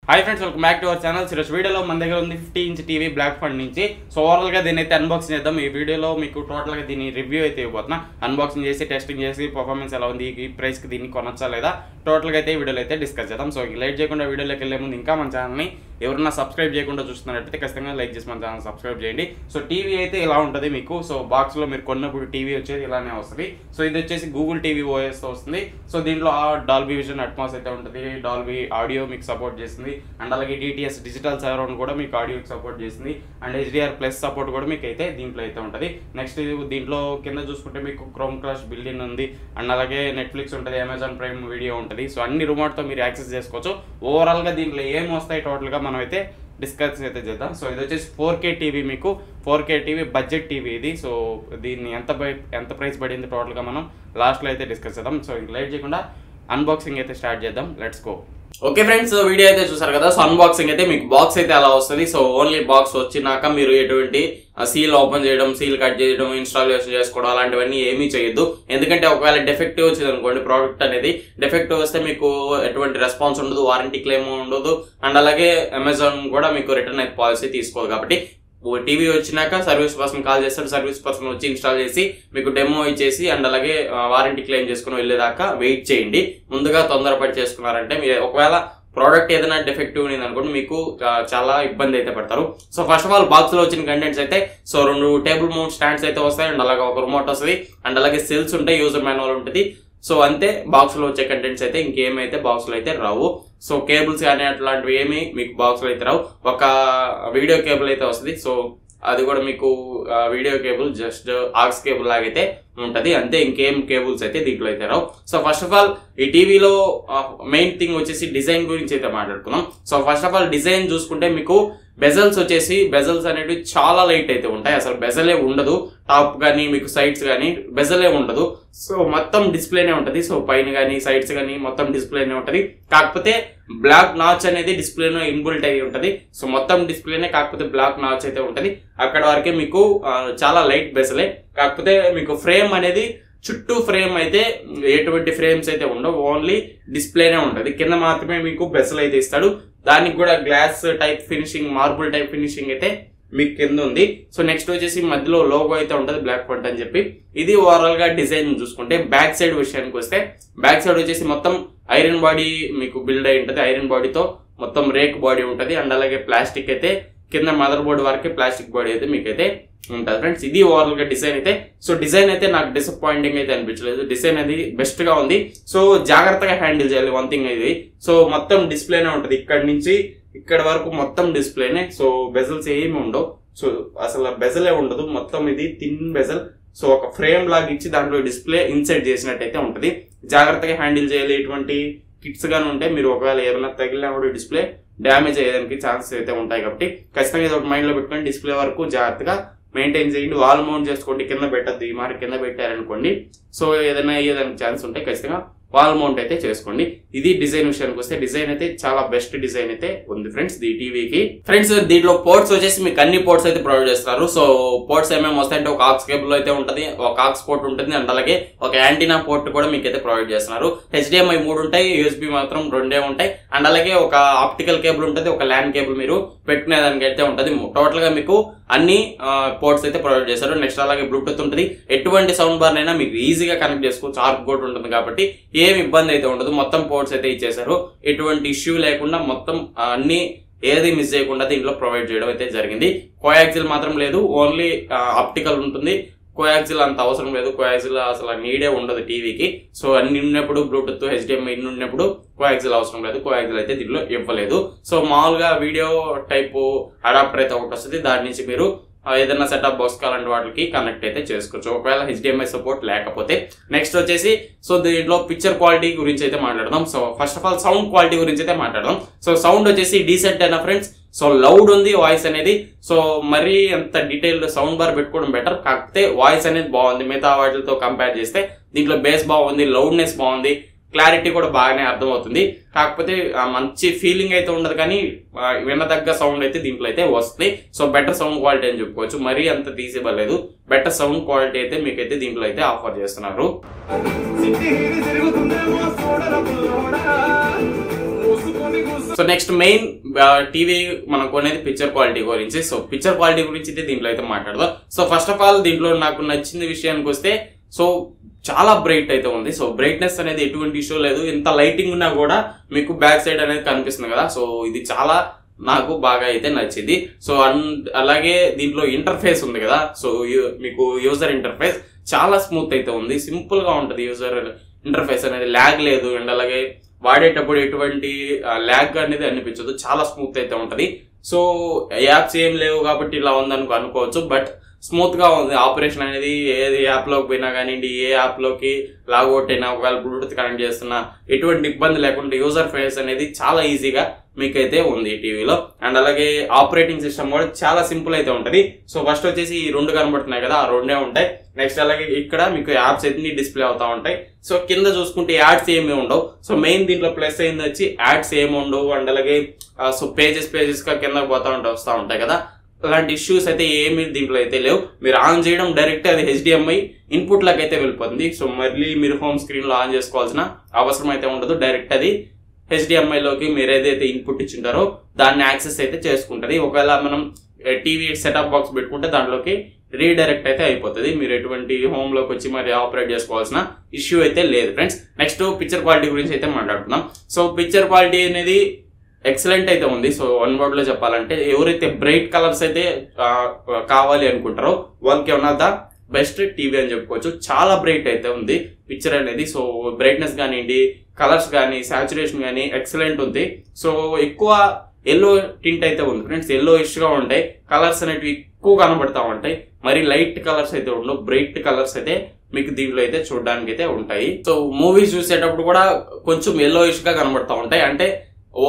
High friends welcome back to our channel ఈరోజు వీడియోలో మన దగ్గర ఉంది 50 ఇంచ్ టీవీ బ్లాక్ ఫండ్ నుంచి సో ఓవరాల్ గా దీని అయితే అన్బాక్సింగ్ చేద్దాం ఈ వీడియోలో మీకు టోటల్ గా దీని రివ్యూ అయితే ఇవ్వబోతున్నా అన్బాక్సింగ్ చేసి టెస్టింగ్ చేసి పర్ఫార్మెన్స్ ఎలా ఉంది ఈ ప్రైస్ కి దీన్ని కొనొచ్చా లేదా టోటల్ గా అయితే ఈ వీడియోలో అయితే డిస్కస్ చేద్దాం సో లేట్ చేయకుండా వీడియోలోకి వెళ్ళే ముందు ఇంకా మన ఛానల్ ని ఎవరైనా సబ్స్క్రైబ్ చేయకుండా చూస్తున్నట్లయితే ఖచ్చితంగా లైక్ చేసి మన ఛానల్ సబ్స్క్రైబ్ చేయండి సో టీవీ అయితే ఇలా ఉంటుంది మీకు సో బాక్స్ లో మీరు కొన్నప్పుడు టీవీ వచ్చేది ఇలానే వస్తుంది సో ఇది వచ్చేసి గూగుల్ టీవీ ఓఎస్ తో వస్తుంది సో దీంట్లో డాల్బీ విజన్ అట్మాస్ అయితే ఉంటుంది డాల్బీ ఆడియో మీకు సపోర్ట్ చేస్తుంది అండ్ అలాగే డిటిఎస్ డిజిటల్ సరౌండ్ కూడా మీకు ఆడియోకి సపోర్ట్ చేస్తుంది అండ్ HDR ప్లస్ సపోర్ట్ కూడా మీకు అయితే దీంట్లో అయితే ఉంటుంది నెక్స్ట్ దీంట్లో కింద చూసుకుంటే మీకు క్రోమ్ క్రాష్ బిల్డింగ్ ఉంది అండ్ అలాగే నెట్ఫ్లిక్స్ ఉంటుంది అమెజాన్ ప్రైమ్ వీడియో ఉంటుంది సో అన్ని రిమోట్తో మీరు యాక్సెస్ చేసుకోవచ్చు ఓవరాల్గా దీంట్లో ఏం వస్తాయి టోటల్గా మనం అయితే డిస్కస్ అయితే చేద్దాం సో ఇది వచ్చేసి 4K టీవీ మీకు 4K టీవీ బడ్జెట్ టీవీ ఇది సో దీన్ని ఎంత ప్రైస్ పడింది టోటల్గా మనం లాస్ట్లో అయితే డిస్కస్ చేద్దాం సో ఇంక లేట్ చేయకుండా అన్బాక్సింగ్ అయితే స్టార్ట్ చేద్దాం let's go okay friends video అయితే చూసారు కదా సో అన్బాక్సింగ్ అయితే మీకు బాక్స్ అయితే అలా వస్తుంది సో ఓన్లీ బాక్స్ వచ్చినాక మీరు ఎటువంటి సీల్ ఓపెన్ చేయడం సీల్ కట్ చేయడం ఇన్స్టాలేషన్ చేసుకోవడం అలాంటివన్నీ ఏమీ చేయొద్దు ఎందుకంటే ఒకవేళ డెఫెక్టివ్ వచ్చింది అనుకోండి ప్రోడక్ట్ అనేది డెఫెక్టివ్ వస్తే మీకు ఎటువంటి రెస్పాన్స్ ఉండదు వారంటీ క్లెయిమ్ ఉండదు అండ్ అలాగే అమెజాన్ కూడా మీకు రిటర్న్ అయితే పాలసీ తీసుకోదు కాబట్టి టీవీ వచ్చినాక సర్వీస్ పర్సన్ కాల్ చేస్తాడు సర్వీస్ పర్సన్ వచ్చి ఇన్స్టాల్ చేసి మీకు డెమో ఇచ్చేసి అండ్ అలాగే వారంటీ క్లెయిమ్ చేసుకుని వెళ్ళేదాకా వెయిట్ చేయండి ముందుగా తొందరపడి చేసుకున్నారంటే మీరు ఒకవేళ ప్రోడక్ట్ ఏదైనా డెఫెక్టివ్ ఉంది అనుకోండి మీకు చాలా ఇబ్బంది అయితే పడతారు so first of all box లో వచ్చిన కంటెంట్స్ అయితే సో 2 టేబుల్ మౌంట్ స్టాండ్స్ అయితే వస్తాయి అండ్ అలాగే ఒక రిమోట్ వస్తుంది అండ్ అలాగే సెల్స్ ఉంటాయి యూజర్ మాన్యువల్ ఉంటుంది సో అంతే బాక్స్ లో వచ్చే కంటెంట్స్ అయితే ఇంకేమైతే బాక్స్ లో అయితే రావు సో కేబుల్స్ కానీ అట్లాంటివి ఏమి మీకు బాక్స్ లో అయితే రావు ఒక వీడియో కేబుల్ అయితే వస్తుంది సో అది కూడా మీకు video cable just aux cable లాగైతే ఉంటది అంతే ఇంకేం కేబుల్స్ అయితే దీంట్లో అయితే రావు సో ఫస్ట్ ఆఫ్ ఆల్ ఈ టీవీలో మెయిన్ థింగ్ వచ్చేసి డిజైన్ గురించి అయితే మాట్లాడుకున్నాం so first of all design చూసుకుంటే మీకు బెజల్స్ వచ్చేసి బెజల్స్ అనేవి చాలా లైట్ అయితే ఉంటాయి అసలు బెజలే ఉండదు టాప్ కానీ మీకు సైడ్స్ కానీ బెజలే ఉండదు సో మొత్తం డిస్ప్లేనే ఉంటుంది సో పైన కానీ సైడ్స్ కానీ మొత్తం డిస్ప్లేనే ఉంటుంది కాకపోతే బ్లాక్ నాచ్ అనేది డిస్ప్లేలో ఇన్బుల్ట్ అయి ఉంటుంది సో మొత్తం డిస్ప్లేనే కాకపోతే బ్లాక్ నాచ్ అయితే ఉంటుంది అక్కడ వరకే మీకు చాలా లైట్ బెజలే కాకపోతే మీకు ఫ్రేమ్ అనేది చుట్టూ ఫ్రేమ్ అయితే ఎటువంటి ఫ్రేమ్స్ అయితే ఉండవు ఓన్లీ డిస్ప్లేనే ఉంటుంది కింద మాత్రమే మీకు బెజల్ అయితే ఇస్తాడు దానికి కూడా glass type finishing marble type finishing అయితే మీకు కింద ఉంది సో నెక్స్ట్ వచ్చేసి మధ్యలో లోగో అయితే ఉంటుంది బ్లాక్ ఫంట్ అని చెప్పి ఇది ఓవరాల్ గా డిజైన్ చూసుకుంటే బ్యాక్ సైడ్ విషయానికి వస్తే బ్యాక్ సైడ్ వచ్చేసి మొత్తం ఐరన్ బాడీ మీకు బిల్డ్ అయి ఉంటుంది ఐరన్ బాడీతో మొత్తం రేక్ బాడీ ఉంటుంది అండ్ అలాగే ప్లాస్టిక్ అయితే కింద మదర్ బోర్డ్ వరకే ప్లాస్టిక్ బాడీ అయితే మీకైతే ఉంటుంది ఫ్రెండ్స్ ఇది ఓవరాల్ గా డిజైన్ అయితే సో డిజైన్ అయితే నాకు డిసప్పాయింటింగ్ అయితే అనిపించలేదు డిజైన్ అది బెస్ట్ గా ఉంది సో జాగ్రత్తగా హ్యాండిల్ చేయాలి వన్ థింగ్ ఇది సో మొత్తం డిస్ప్లేనే ఉంటుంది ఇక్కడ నుంచి ఇక్కడ వరకు మొత్తం డిస్ప్లేనే సో బెజల్స్ ఏమి ఉండవు సో అసలు బెజలే ఉండదు మొత్తం ఇది థిన్ బెజల్ సో ఒక ఫ్రేమ్ లాగా ఇచ్చి దాంట్లో డిస్ప్లే ఇన్సెట్ చేసినట్టయితే ఉంటుంది జాగ్రత్తగా హ్యాండిల్ చేయాలి ఎటువంటి కిట్స్ గానీ ఉంటే మీరు ఒకవేళ ఏమైనా తగిలినా కూడా డిస్ప్లే డ్యామేజ్ అయ్యేదానికి ఛాన్సెస్ అయితే ఉంటాయి కాబట్టి ఖచ్చితంగా ఇది ఒక మైండ్ లో పెట్టుకొని డిస్ప్లే వరకు జాగ్రత్తగా మెయింటైన్ చేయండి వాల్ మౌంట్ చేసుకోండి కింద పెట్టద్దు ఈ మాట కింద పెట్టారనుకోండి సో ఏదైనా అయ్యేదానికి ఛాన్స్ ఉంటాయి ఖచ్చితంగా వాల్ మౌంట్ అయితే చేసుకోండి ఇది డిజైన్ విషయానికి వస్తే డిజైన్ అయితే చాలా బెస్ట్ డిజైన్ అయితే ఉంది ఫ్రెండ్స్ ఈ టీవీకి ఫ్రెండ్స్ దీంట్లో పోర్ట్స్ వచ్చేసి మీకు అన్ని పోర్ట్స్ అయితే ప్రొవైడ్ చేస్తారు సో పోర్ట్స్ ఏమేమి వస్తాయంటే ఒక ఆక్స్ కేబుల్ అయితే ఉంటుంది ఒక ఆక్స్ పోర్ట్ ఉంటుంది అండ్ అలాగే ఒక యాంటీనా పోర్ట్ కూడా మీకు అయితే ప్రొవైడ్ చేస్తున్నారు HDMI 3 ఉంటాయి USB మాత్రం 2 ఉంటాయి అండ్ అలాగే ఒక ఆప్టికల్ కేబుల్ ఉంటుంది ఒక ల్యాన్ కేబుల్ మీరు పెట్టుకునే దానికి అయితే ఉంటుంది టోటల్ గా మీకు అన్ని పోర్ట్స్ అయితే ప్రొవైడ్ చేస్తారు నెక్స్ట్ అలాగే బ్లూటూత్ ఉంటుంది ఎటువంటి సౌండ్ బార్ అయినా మీకు ఈజీగా కనెక్ట్ చేసుకోవచ్చు ఆర్క్ బోర్డ్ ఉంటుంది కాబట్టి ఏమి ఇబ్బంది అయితే ఉండదు మొత్తం పోర్ట్స్ అయితే ఇచ్చేసారు ఎటువంటి ఇష్యూ లేకుండా మొత్తం అన్ని ఏది మిస్ చేయకుండా దీంట్లో ప్రొవైడ్ చేయడం అయితే జరిగింది కోయాక్సిల్ మాత్రం లేదు ఓన్లీ ఆప్టికల్ ఉంటుంది కోయాక్సిల్ అంత అవసరం లేదు కోయాక్సిల్ అసలు నీడే ఉండదు టీవీకి సో అన్ని ఉన్నప్పుడు బ్లూటూత్ HDMI ఉన్నప్పుడు కోయాక్సిల్ అవసరం లేదు కోయాక్సిల్ అయితే దీంట్లో ఇవ్వలేదు సో మామూలుగా వీడియో టైప్ అడాప్టర్ అయితే ఒకటి వస్తుంది దాని నుంచి మీరు ఏదైనా సెటప్ బాక్స్ అలాంటి వాటికి కనెక్ట్ అయితే చేసుకోవచ్చు ఒకవేళ HDMI సపోర్ట్ లేకపోతే నెక్స్ట్ వచ్చేసి సో దీంట్లో పిక్చర్ క్వాలిటీ గురించి అయితే మాట్లాడదాం so first of all sound quality గురించి అయితే మాట్లాడదాం సో సౌండ్ వచ్చేసి డీసెంట్ అయినా ఫ్రెండ్స్ సో లౌడ్ ఉంది వాయిస్ అనేది సో మరీ అంత డీటెయిల్డ్ సౌండ్ బార్ పెట్టుకోవడం బెటర్ కాకపోతే వాయిస్ అనేది బాగుంది మిగతా వాటితో కంపేర్ చేస్తే దీంట్లో బేస్ బాగుంది లౌడ్నెస్ బాగుంది క్లారిటీ కూడా బాగానే అర్థమవుతుంది కాకపోతే మంచి ఫీలింగ్ అయితే ఉండదు కానీ వినదగ్గ సౌండ్ అయితే దీంట్లో అయితే వస్తుంది సో బెటర్ సౌండ్ క్వాలిటీ అని చెప్పుకోవచ్చు మరీ అంత తీసివ్వలేదు బెటర్ సౌండ్ క్వాలిటీ అయితే మీకైతే దీంట్లో అయితే ఆఫర్ చేస్తున్నారు సో నెక్స్ట్ మెయిన్ టీవీ మనం కొనేది పిక్చర్ క్వాలిటీ గురించి. సో పిక్చర్ క్వాలిటీ గురించి అయితే దీంట్లో అయితే మాట్లాడదాం. సో ఫస్ట్ ఆఫ్ ఆల్ దీంట్లో నాకు నచ్చిన విషయానికి వస్తే సో చాలా బ్రైట్ అయితే ఉంది. సో బ్రైట్నెస్ అనేది ఎటువంటి ఇష్యూ లేదు. ఇంత లైటింగ్ ఉన్నా కూడా మీకు బ్యాక్ సైడ్ అనేది కనిపిస్తుంది కదా. సో ఇది చాలా నాకు బాగా అయితే నచ్చింది. సో అలాగే దీంట్లో ఇంటర్ఫేస్ ఉంది కదా. సో మీకు యూజర్ ఇంటర్ఫేస్ చాలా స్మూత్ అయితే ఉంది. సింపుల్ గా ఉంటుంది యూజర్ ఇంటర్ఫేస్ అనేది. ల్యాగ్ లేదు అండ్ అలాగే వాడేటప్పుడు ఎటువంటి ల్యాగ్ అనేది అనిపించదు. చాలా స్మూత్ అయితే ఉంటది. సో యాప్స్ ఏం లేవు కాబట్టి ఇలా ఉందని అనుకోవచ్చు, బట్ స్మూత్ గా ఉంది. ఆపరేషన్ అనేది ఏది యాప్ లోకి పోయినా కానివ్వండి, ఏ యాప్ లోకి లాగౌట్ అయినా, ఒకవేళ బ్లూటూత్ కనెక్ట్ చేస్తున్నా ఎటువంటి ఇబ్బంది లేకుండా యూజర్ ఫేస్ అనేది చాలా ఈజీగా మీకైతే ఉంది టీవీలో. అండ్ అలాగే ఆపరేటింగ్ సిస్టమ్ కూడా చాలా సింపుల్ అయితే ఉంటది. సో ఫస్ట్ వచ్చేసి ఈ రెండు కనబడుతున్నాయి కదా, ఆ రెండే ఉంటాయి. నెక్స్ట్ అలాగే ఇక్కడ మీకు యాప్స్ అయితే డిస్ప్లే అవుతా ఉంటాయి. సో కింద చూసుకుంటే యాడ్స్ ఏమి ఉండవు. సో మెయిన్ దీంట్లో ప్లస్ అయింది వచ్చి యాడ్స్ ఏమి ఉండవు. అండ్ అలాగే సో పేజెస్ గా కిందకి పోతా వస్తూ ఉంటాయి కదా. అలాంటి ఇష్యూస్ అయితే ఏమి దీంట్లో అయితే లేవు. మీరు ఆన్ చేయడం డైరెక్ట్ అది HDMI ఇన్పుట్ లాగా అయితే వెళ్ళిపోతుంది. సో మళ్ళీ మీరు హోమ్ స్క్రీన్ లో ఆన్ చేసుకోవాల్సిన అవసరం అయితే ఉండదు. డైరెక్ట్ అది HDMI లోకి మీరు ఏదైతే ఇన్పుట్ ఇచ్చింటారో దాన్ని యాక్సెస్ అయితే చేసుకుంటది. ఒకవేళ మనం టీవీ సెటప్ బాక్స్ పెట్టుకుంటే దాంట్లోకి రీడైరెక్ట్ అయితే అయిపోతుంది. మీరు ఎటువంటి హోమ్ లోకి వచ్చి మరి ఆపరేట్ చేసుకోవాల్సిన ఇష్యూ అయితే లేదు ఫ్రెండ్స్. నెక్స్ట్ పిక్చర్ క్వాలిటీ గురించి అయితే మాట్లాడుతున్నాం. సో పిక్చర్ క్వాలిటీ అనేది ఎక్సలెంట్ అయితే ఉంది. సో వన్ వర్డ్ లో చెప్పాలంటే ఎవరైతే బ్రైట్ కలర్స్ అయితే కావాలి అనుకుంటారో వాళ్ళకి one of the best TV అని చెప్పుకోవచ్చు. చాలా బ్రైట్ అయితే ఉంది పిక్చర్ అనేది. సో బ్రైట్నెస్ కానివ్వండి, కలర్స్ కానీ, సాచురేషన్ కానీ ఎక్సలెంట్ ఉంది. సో ఎక్కువ ఎల్లో టింట్ అయితే ఉంది ఫ్రెండ్స్. ఎల్లో ఇష్ గా ఉంటాయి కలర్స్ అనేవి, ఎక్కువ కనబడతా ఉంటాయి. మరి లైట్ కలర్స్ అయితే ఉండవు, బ్రైట్ కలర్స్ అయితే మీకు దీంట్లో అయితే చూడడానికి అయితే ఉంటాయి. సో మూవీస్ చూసేటప్పుడు కూడా కొంచెం ఎల్లో ఇష్ గా కనబడతా ఉంటాయి. అంటే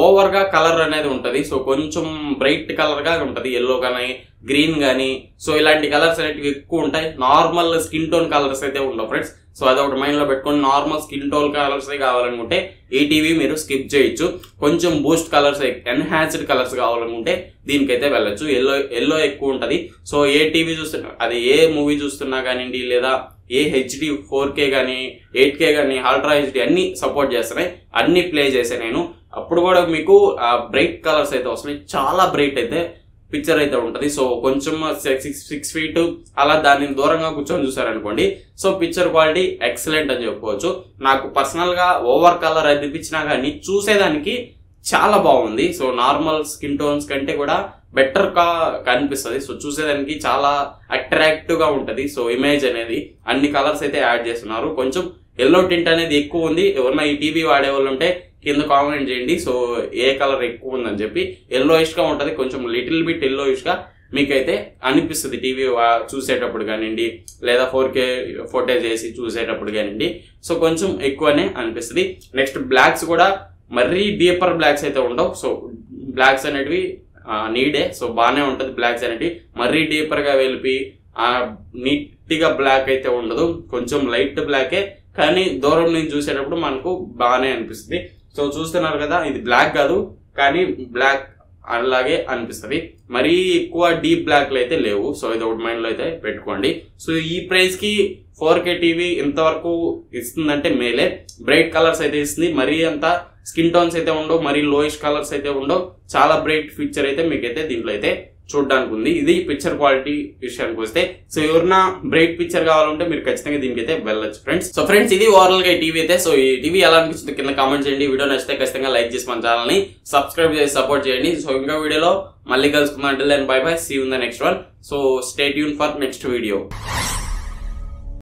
ఓవర్ గా కలర్ అనేది ఉంటది. సో కొంచెం బ్రైట్ కలర్ గా ఉంటది, ఎల్లో గానీ గ్రీన్ గానీ. సో ఇలాంటి కలర్స్ అనేవి ఎక్కువ ఉంటాయి. నార్మల్ స్కిన్ టోన్ కలర్స్ అయితే ఉండవు ఫ్రెండ్స్. సో అదొకటి మైండ్ లో పెట్టుకొని నార్మల్ స్కిన్ టోన్ కలర్స్ కావాలనుకుంటే ఈ టీవీ మీరు స్కిప్ చేయొచ్చు. కొంచెం బూస్ట్ కలర్స్, ఎన్హాన్స్డ్ కలర్స్ కావాలనుకుంటే దీనికైతే వెళ్ళొచ్చు. ఎల్లో ఎక్కువ ఉంటది. సో ఏ టీవీ చూస్తున్నా, అది ఏ మూవీ చూస్తున్నా కానివ్వండి, లేదా ఏ HD 4K కానీ 8K కానీ అల్ట్రా HD అన్ని సపోర్ట్ చేస్తున్నాయి, అన్ని ప్లే చేసాను నేను. అప్పుడు కూడా మీకు బ్రైట్ కలర్స్ అయితే వస్తున్నాయి. చాలా బ్రైట్ అయితే పిక్చర్ అయితే ఉంటది. సో కొంచెం 6 feet అలా దాన్ని దూరంగా కూర్చొని చూసారనుకోండి, సో పిక్చర్ క్వాలిటీ ఎక్సలెంట్ అని చెప్పుకోవచ్చు. నాకు పర్సనల్ గా ఓవర్ కలర్ అనిపించినా కానీ చూసేదానికి చాలా బాగుంది. సో నార్మల్ స్కిన్ టోన్స్ కంటే కూడా బెటర్ గా కనిపిస్తుంది. సో చూసేదానికి చాలా అట్రాక్టివ్ గా ఉంటది. సో ఇమేజ్ అనేది అన్ని కలర్స్ అయితే యాడ్ చేస్తున్నారు. కొంచెం ఎల్లో టింట్ అనేది ఎక్కువ ఉంది. ఎవరన్నా ఈ టీవీ వాడే వాళ్ళు ఉంటే కింద కామెంట్ చేయండి. సో ఏ కలర్ ఎక్కువ ఉందని చెప్పి. ఎల్లోయిష్ గా ఉంటది, కొంచెం లిటిల్ బిట్ ఎల్లోయిష్ గా మీకైతే అనిపిస్తుంది టీవీ చూసేటప్పుడు కానివ్వండి, లేదా 4K ఫోటేజ్ చేసి చూసేటప్పుడు కానివ్వండి. సో కొంచెం ఎక్కువనే అనిపిస్తుంది. నెక్స్ట్ బ్లాక్స్ కూడా మరీ డీపర్ బ్లాక్స్ అయితే ఉండవు. సో బ్లాక్స్ అనేటివి నీడే. సో బాగానే ఉంటది బ్లాక్స్ అనేటివి. మరీ డీపర్ గా వెళ్ళి నీట్ గా బ్లాక్ అయితే ఉండదు, కొంచెం లైట్ బ్లాకే. కానీ దూరం నుంచి చూసేటప్పుడు మనకు బాగానే అనిపిస్తుంది. సో చూస్తున్నారు కదా, ఇది బ్లాక్ కాదు కానీ బ్లాక్ అలాగే అనిపిస్తుంది. మరీ ఎక్కువ డీప్ బ్లాక్లు అయితే లేవు. సో ఇది ఒకటి మైండ్ లో అయితే పెట్టుకోండి. సో ఈ ప్రైస్ కి 4K టీవీ ఇంతవరకు ఇస్తుందంటే మేలే. బ్రైట్ కలర్స్ అయితే ఇస్తుంది. మరీ అంత స్కిన్ టోన్స్ అయితే ఉండవు, మరీ లోయిష్ కలర్స్ అయితే ఉండవు. చాలా బ్రైట్ పిక్చర్ అయితే మీకైతే దీంట్లో అయితే చూడడానికి ఉంది. ఇది పిక్చర్ క్వాలిటీ విషయానికి వస్తే. సో ఎవరైనా బ్రైట్ పిక్చర్ కావాలంటే మీరు ఖచ్చితంగా దీనికైతే వెళ్ళొచ్చు ఫ్రెండ్స్. సో ఫ్రెండ్స్ ఇది ఓవరాల్ గా ఈ టీవీ అయితే. సో ఈ టీవీ ఎలా అనిపిస్తుంది కింద కామెంట్ చేయండి. వీడియో నచ్చితే ఖచ్చితంగా లైక్ చేసి మన ఛానల్ ని సబ్స్క్రైబ్ చేసి సపోర్ట్ చేయండి. సో ఇంకా వీడియోలో మళ్ళీ కలుసుకుందాం. Until then bye bye, see you in the next one. So stay tune for next video.